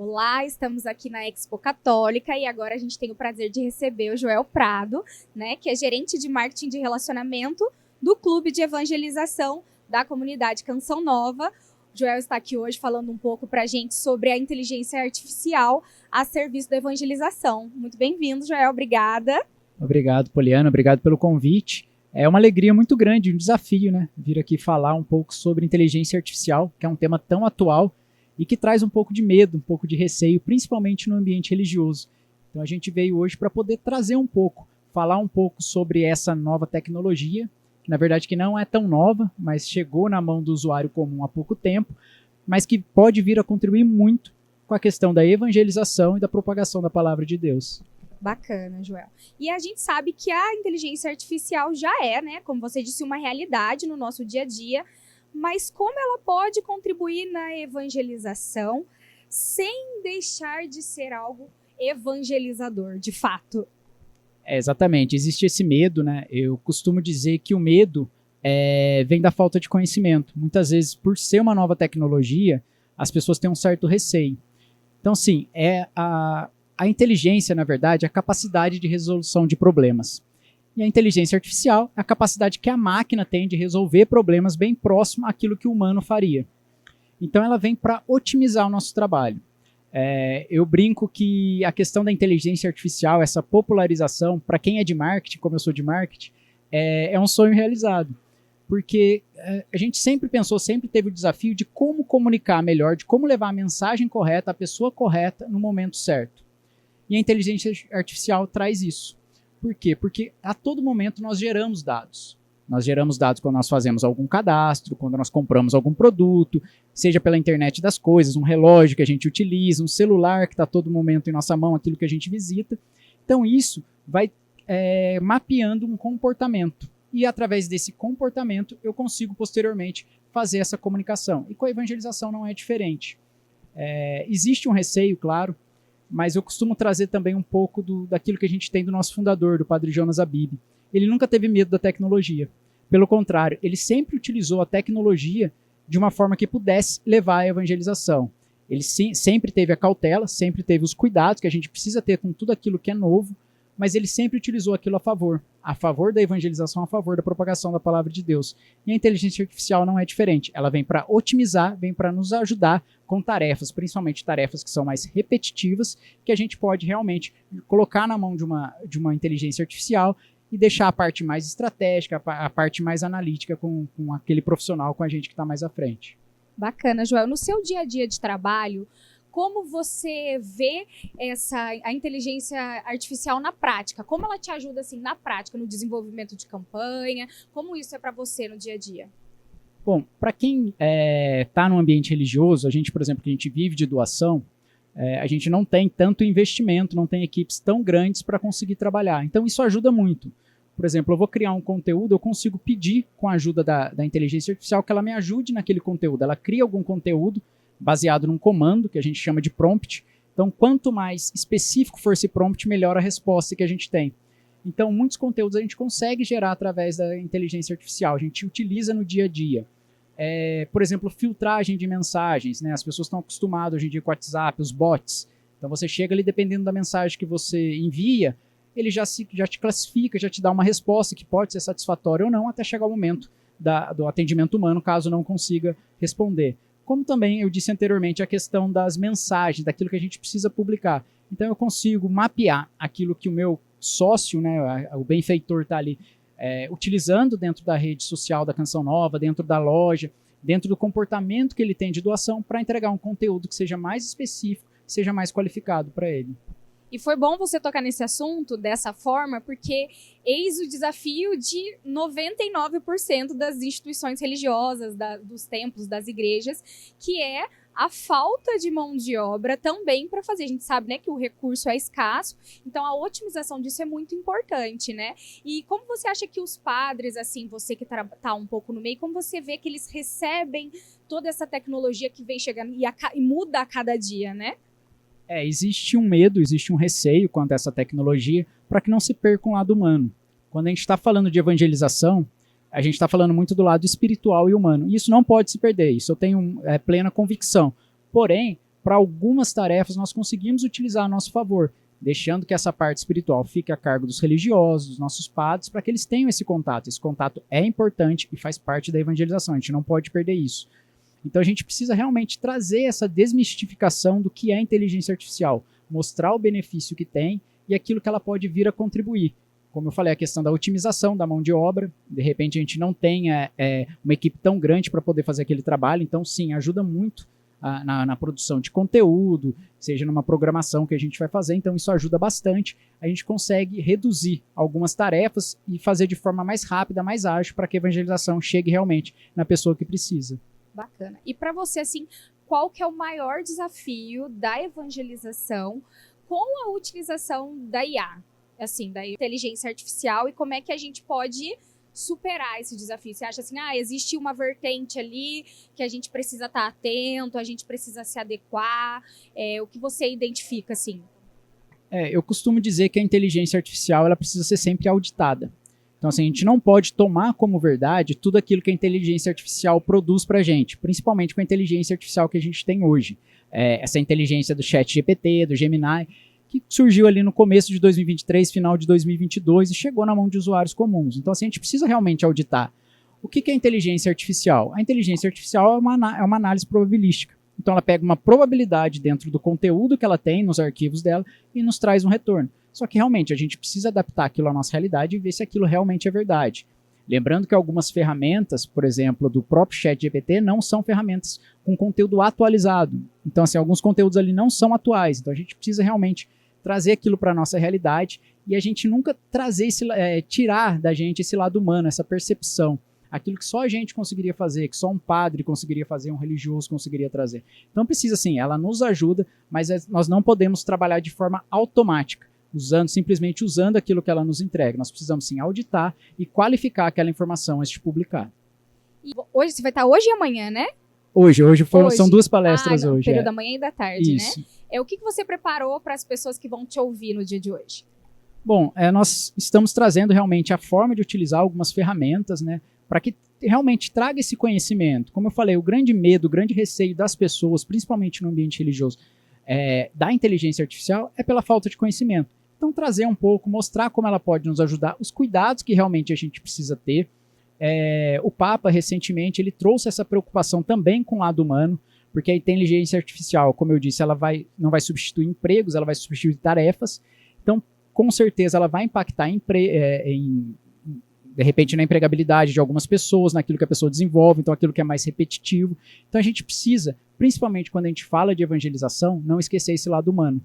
Olá, estamos aqui na Expo Católica e agora a gente tem o prazer de receber o Joel Prado, né, que é gerente de marketing de relacionamento do Clube de Evangelização da comunidade Canção Nova. O Joel está aqui hoje falando um pouco para a gente sobre a inteligência artificial a serviço da evangelização. Muito bem-vindo, Joel, obrigada. Obrigado, Poliana, obrigado pelo convite. É uma alegria muito grande, um desafio, né, vir aqui falar um pouco sobre inteligência artificial, que é um tema tão atual e que traz um pouco de medo, um pouco de receio, principalmente no ambiente religioso. Então a gente veio hoje para poder trazer um pouco, falar um pouco sobre essa nova tecnologia, que na verdade que não é tão nova, mas chegou na mão do usuário comum há pouco tempo, mas que pode vir a contribuir muito com a questão da evangelização e da propagação da palavra de Deus. Bacana, Joel. E a gente sabe que a inteligência artificial já é, né, como você disse, uma realidade no nosso dia a dia, mas como ela pode contribuir na evangelização sem deixar de ser algo evangelizador, de fato? Exatamente, existe esse medo, né? Eu costumo dizer que o medo vem da falta de conhecimento. Muitas vezes, por ser uma nova tecnologia, as pessoas têm um certo receio. Então, sim, a inteligência, na verdade, é a capacidade de resolução de problemas. E a inteligência artificial é a capacidade que a máquina tem de resolver problemas bem próximo àquilo que o humano faria. Então, ela vem para otimizar o nosso trabalho. Eu brinco que a questão da inteligência artificial, essa popularização, para quem é de marketing, como eu sou de marketing, é um sonho realizado. Porque a gente sempre pensou, sempre teve o desafio de como comunicar melhor, de como levar a mensagem correta, a pessoa correta, no momento certo. E a inteligência artificial traz isso. Por quê? Porque a todo momento nós geramos dados. Nós geramos dados quando nós fazemos algum cadastro, quando nós compramos algum produto, seja pela internet das coisas, um relógio que a gente utiliza, um celular que está a todo momento em nossa mão, aquilo que a gente visita. Então isso vai mapeando um comportamento. E através desse comportamento eu consigo posteriormente fazer essa comunicação. E com a evangelização não é diferente. Existe um receio, claro, mas eu costumo trazer também um pouco daquilo que a gente tem do nosso fundador, do Padre Jonas Abib. Ele nunca teve medo da tecnologia. Pelo contrário, ele sempre utilizou a tecnologia de uma forma que pudesse levar à evangelização. Ele sempre teve a cautela, sempre teve os cuidados que a gente precisa ter com tudo aquilo que é novo, mas ele sempre utilizou aquilo a favor da evangelização, a favor da propagação da palavra de Deus. E a inteligência artificial não é diferente. Ela vem para otimizar, vem para nos ajudar com tarefas, principalmente tarefas que são mais repetitivas, que a gente pode realmente colocar na mão de uma inteligência artificial e deixar a parte mais estratégica, a parte mais analítica com aquele profissional, com a gente que está mais à frente. Bacana, Joel. No seu dia a dia de trabalho, como você vê a inteligência artificial na prática? Como ela te ajuda assim, na prática, no desenvolvimento de campanha? Como isso é para você no dia a dia? Bom, para quem está no ambiente religioso, a gente, por exemplo, que a gente vive de doação, a gente não tem tanto investimento, não tem equipes tão grandes para conseguir trabalhar. Então isso ajuda muito. Por exemplo, eu vou criar um conteúdo, eu consigo pedir com a ajuda da inteligência artificial que ela me ajude naquele conteúdo. Ela cria algum conteúdo baseado num comando, que a gente chama de prompt. Então, quanto mais específico for esse prompt, melhor a resposta que a gente tem. Então, muitos conteúdos a gente consegue gerar através da inteligência artificial. A gente utiliza no dia a dia. Por exemplo, filtragem de mensagens, né? As pessoas estão acostumadas hoje em dia com o WhatsApp, os bots. Então, você chega ali, dependendo da mensagem que você envia, ele já te classifica, já te dá uma resposta que pode ser satisfatória ou não, até chegar o momento do atendimento humano, caso não consiga responder. Como também eu disse anteriormente, a questão das mensagens, daquilo que a gente precisa publicar. Então eu consigo mapear aquilo que o meu sócio, né, o benfeitor está ali utilizando dentro da rede social da Canção Nova, dentro da loja, dentro do comportamento que ele tem de doação, para entregar um conteúdo que seja mais específico, seja mais qualificado para ele. E foi bom você tocar nesse assunto dessa forma, porque eis o desafio de 99% das instituições religiosas, dos templos, das igrejas, que é a falta de mão de obra também para fazer. A gente sabe, né, que o recurso é escasso, então a otimização disso é muito importante, né? E como você acha que os padres, assim, você que tá um pouco no meio, como você vê que eles recebem toda essa tecnologia que vem chegando e muda a cada dia, né? Existe um medo, existe um receio quanto a essa tecnologia para que não se perca um lado humano. Quando a gente está falando de evangelização, a gente está falando muito do lado espiritual e humano. E isso não pode se perder, isso eu tenho plena convicção. Porém, para algumas tarefas nós conseguimos utilizar a nosso favor, deixando que essa parte espiritual fique a cargo dos religiosos, dos nossos padres, para que eles tenham esse contato. Esse contato é importante e faz parte da evangelização, a gente não pode perder isso. Então a gente precisa realmente trazer essa desmistificação do que é inteligência artificial, mostrar o benefício que tem e aquilo que ela pode vir a contribuir. Como eu falei, a questão da otimização da mão de obra, de repente a gente não tem uma equipe tão grande para poder fazer aquele trabalho, então sim, ajuda muito na produção de conteúdo, seja numa programação que a gente vai fazer, então isso ajuda bastante, a gente consegue reduzir algumas tarefas e fazer de forma mais rápida, mais ágil, para que a evangelização chegue realmente na pessoa que precisa. Bacana. E para você, assim, qual que é o maior desafio da evangelização com a utilização da IA, assim, da inteligência artificial, e como é que a gente pode superar esse desafio? Você acha assim, existe uma vertente ali que a gente precisa estar atento, a gente precisa se adequar, o que você identifica, assim? Eu costumo dizer que a inteligência artificial ela precisa ser sempre auditada. Então, assim, a gente não pode tomar como verdade tudo aquilo que a inteligência artificial produz para a gente, principalmente com a inteligência artificial que a gente tem hoje. Essa inteligência do ChatGPT, do Gemini, que surgiu ali no começo de 2023, final de 2022 e chegou na mão de usuários comuns. Então, assim, a gente precisa realmente auditar. O que é inteligência artificial? A inteligência artificial é uma análise probabilística. Então, ela pega uma probabilidade dentro do conteúdo que ela tem nos arquivos dela e nos traz um retorno. Só que realmente a gente precisa adaptar aquilo à nossa realidade e ver se aquilo realmente é verdade. Lembrando que algumas ferramentas, por exemplo, do próprio ChatGPT, não são ferramentas com conteúdo atualizado. Então, assim, alguns conteúdos ali não são atuais. Então, a gente precisa realmente trazer aquilo para a nossa realidade e a gente nunca tirar da gente esse lado humano, essa percepção. Aquilo que só a gente conseguiria fazer, que só um padre conseguiria fazer, um religioso conseguiria trazer. Então, precisa, sim, ela nos ajuda, mas nós não podemos trabalhar de forma automática. Simplesmente usando aquilo que ela nos entrega. Nós precisamos sim auditar e qualificar aquela informação antes de publicar. E hoje, você vai estar hoje e amanhã, né? Hoje. São duas palestras hoje. Período da manhã e da tarde, Isso. né? O que você preparou para as pessoas que vão te ouvir no dia de hoje? Bom, nós estamos trazendo realmente a forma de utilizar algumas ferramentas, né, para que realmente traga esse conhecimento. Como eu falei, o grande medo, o grande receio das pessoas, principalmente no ambiente religioso, da inteligência artificial é pela falta de conhecimento. Então, trazer um pouco, mostrar como ela pode nos ajudar, os cuidados que realmente a gente precisa ter. O Papa, recentemente, ele trouxe essa preocupação também com o lado humano, porque a inteligência artificial, como eu disse, ela não vai substituir empregos, ela vai substituir tarefas. Então, com certeza, ela vai impactar de repente, na empregabilidade de algumas pessoas, naquilo que a pessoa desenvolve, então aquilo que é mais repetitivo. Então, a gente precisa, principalmente quando a gente fala de evangelização, não esquecer esse lado humano.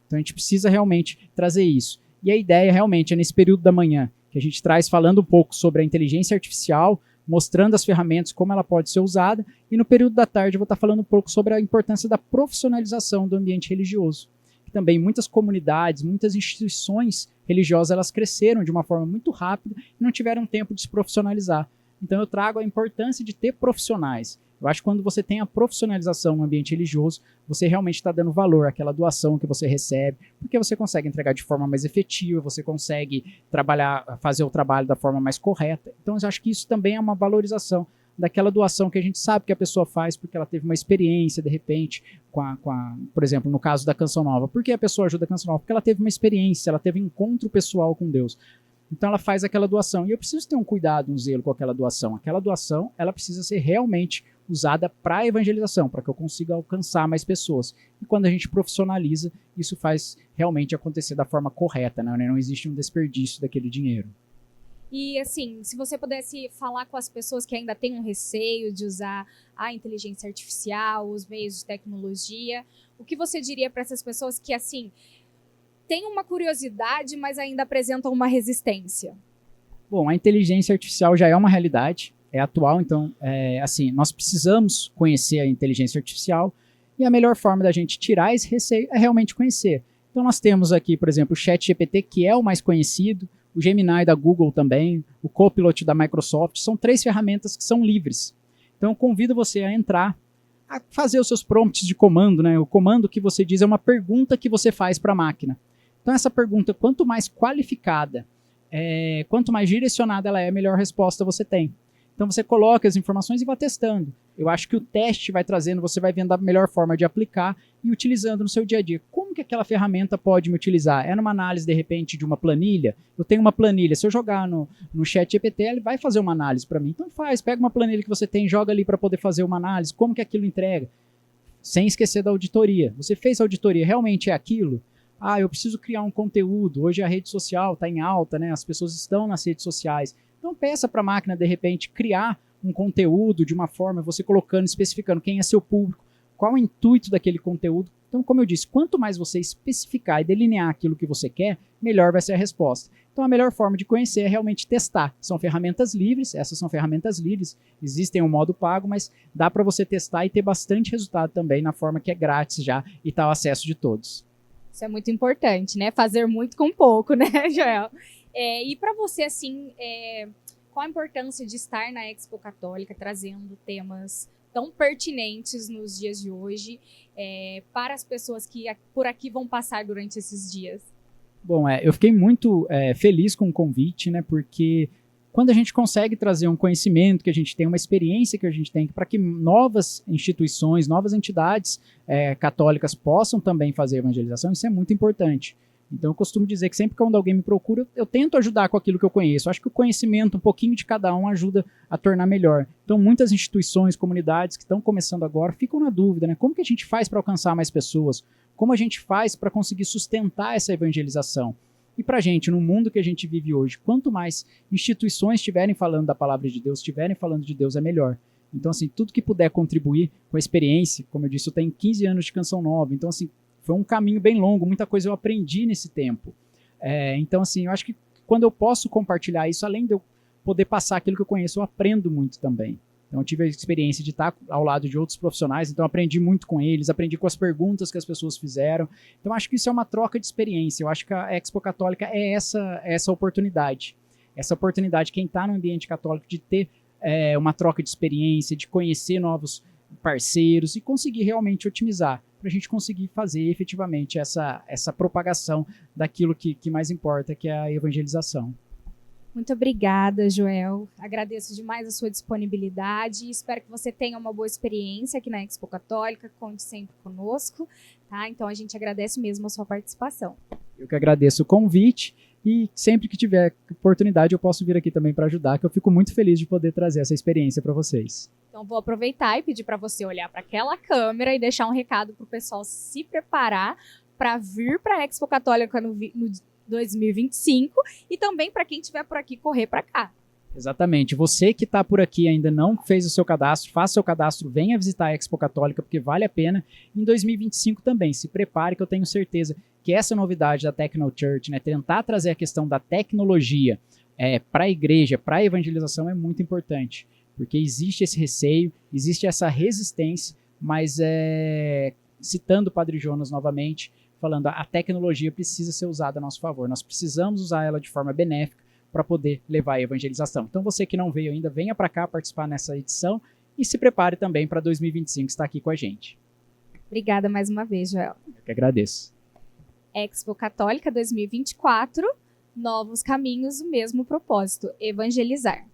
Então a gente precisa realmente trazer isso. E a ideia realmente é nesse período da manhã, que a gente traz falando um pouco sobre a inteligência artificial, mostrando as ferramentas, como ela pode ser usada, e no período da tarde eu vou estar falando um pouco sobre a importância da profissionalização do ambiente religioso. Que também muitas comunidades, muitas instituições religiosas, elas cresceram de uma forma muito rápida e não tiveram tempo de se profissionalizar. Então eu trago a importância de ter profissionais. Eu acho que quando você tem a profissionalização no ambiente religioso, você realmente está dando valor àquela doação que você recebe, porque você consegue entregar de forma mais efetiva, você consegue fazer o trabalho da forma mais correta. Então, eu acho que isso também é uma valorização daquela doação que a gente sabe que a pessoa faz porque ela teve uma experiência, de repente, por exemplo, no caso da Canção Nova. Por que a pessoa ajuda a Canção Nova? Porque ela teve uma experiência, ela teve um encontro pessoal com Deus. Então ela faz aquela doação. E eu preciso ter um cuidado, um zelo com aquela doação. Aquela doação, ela precisa ser realmente usada para a evangelização, para que eu consiga alcançar mais pessoas. E quando a gente profissionaliza, isso faz realmente acontecer da forma correta, né? Não existe um desperdício daquele dinheiro. E assim, se você pudesse falar com as pessoas que ainda têm um receio de usar a inteligência artificial, os meios de tecnologia, o que você diria para essas pessoas que, assim, têm uma curiosidade, mas ainda apresentam uma resistência? Bom, a inteligência artificial já é uma realidade, é atual, então, nós precisamos conhecer a inteligência artificial e a melhor forma da gente tirar esse receio é realmente conhecer. Então, nós temos aqui, por exemplo, o ChatGPT, que é o mais conhecido, o Gemini da Google também, o Copilot da Microsoft, são 3 ferramentas que são livres. Então, eu convido você a entrar, a fazer os seus prompts de comando, né? O comando que você diz é uma pergunta que você faz para a máquina. Então, essa pergunta, quanto mais qualificada, quanto mais direcionada ela é, melhor resposta você tem. Então você coloca as informações e vai testando. Eu acho que o teste vai trazendo, você vai vendo a melhor forma de aplicar e utilizando no seu dia a dia. Como que aquela ferramenta pode me utilizar? É numa análise, de repente, de uma planilha? Eu tenho uma planilha, se eu jogar no chat GPT, ele vai fazer uma análise para mim. Então pega uma planilha que você tem, joga ali para poder fazer uma análise, como que aquilo entrega? Sem esquecer da auditoria. Você fez a auditoria, realmente é aquilo? Ah, eu preciso criar um conteúdo. Hoje a rede social está em alta, né? As pessoas estão nas redes sociais. Então peça para a máquina, de repente, criar um conteúdo de uma forma, você colocando, especificando quem é seu público, qual é o intuito daquele conteúdo. Então, como eu disse, quanto mais você especificar e delinear aquilo que você quer, melhor vai ser a resposta. Então, a melhor forma de conhecer é realmente testar. São ferramentas livres, essas são ferramentas livres, existem um modo pago, mas dá para você testar e ter bastante resultado também na forma que é grátis já e está ao acesso de todos. Isso é muito importante, né? Fazer muito com pouco, né, Joel? E para você, assim, qual a importância de estar na Expo Católica trazendo temas tão pertinentes nos dias de hoje para as pessoas que por aqui vão passar durante esses dias? Bom, eu fiquei muito feliz com o convite, né? Porque quando a gente consegue trazer um conhecimento que a gente tem, uma experiência que a gente tem, para que novas instituições, novas entidades católicas possam também fazer evangelização, isso é muito importante. Então eu costumo dizer que sempre que quando alguém me procura, eu tento ajudar com aquilo que eu conheço. Eu acho que o conhecimento, um pouquinho de cada um, ajuda a tornar melhor. Então muitas instituições, comunidades que estão começando agora ficam na dúvida, né? Como que a gente faz para alcançar mais pessoas? Como a gente faz para conseguir sustentar essa evangelização? E para a gente, no mundo que a gente vive hoje, quanto mais instituições estiverem falando da palavra de Deus, estiverem falando de Deus, é melhor. Então, assim, tudo que puder contribuir com a experiência, como eu disse, eu tenho 15 anos de Canção Nova, então, assim, foi um caminho bem longo, muita coisa eu aprendi nesse tempo. Então, assim, eu acho que quando eu posso compartilhar isso, além de eu poder passar aquilo que eu conheço, eu aprendo muito também. Então, eu tive a experiência de estar ao lado de outros profissionais, então aprendi muito com eles, aprendi com as perguntas que as pessoas fizeram. Então, acho que isso é uma troca de experiência. Eu acho que a Expo Católica é essa oportunidade. Essa oportunidade, quem está no ambiente católico, de ter uma troca de experiência, de conhecer novos parceiros e conseguir realmente otimizar, para a gente conseguir fazer efetivamente essa propagação daquilo que mais importa, que é a evangelização. Muito obrigada, Joel. Agradeço demais a sua disponibilidade e espero que você tenha uma boa experiência aqui na Expo Católica. Conte sempre conosco, tá? Então a gente agradece mesmo a sua participação. Eu que agradeço o convite e sempre que tiver oportunidade eu posso vir aqui também para ajudar, que eu fico muito feliz de poder trazer essa experiência para vocês. Então vou aproveitar e pedir para você olhar para aquela câmera e deixar um recado para o pessoal se preparar para vir para a Expo Católica no 2025 e também para quem estiver por aqui correr para cá. Exatamente. Você que está por aqui e ainda não fez o seu cadastro, faça seu cadastro, venha visitar a Expo Católica, porque vale a pena. Em 2025 também, se prepare, que eu tenho certeza que essa novidade da Techno Church, né, tentar trazer a questão da tecnologia para a igreja, para a evangelização, é muito importante, porque existe esse receio, existe essa resistência, mas citando o Padre Jonas novamente, falando a tecnologia precisa ser usada a nosso favor, nós precisamos usar ela de forma benéfica para poder levar a evangelização. Então você que não veio ainda, venha para cá participar nessa edição e se prepare também para 2025 estar aqui com a gente. Obrigada mais uma vez, Joel. Eu que agradeço. Expo Católica 2024, novos caminhos, o mesmo propósito, evangelizar.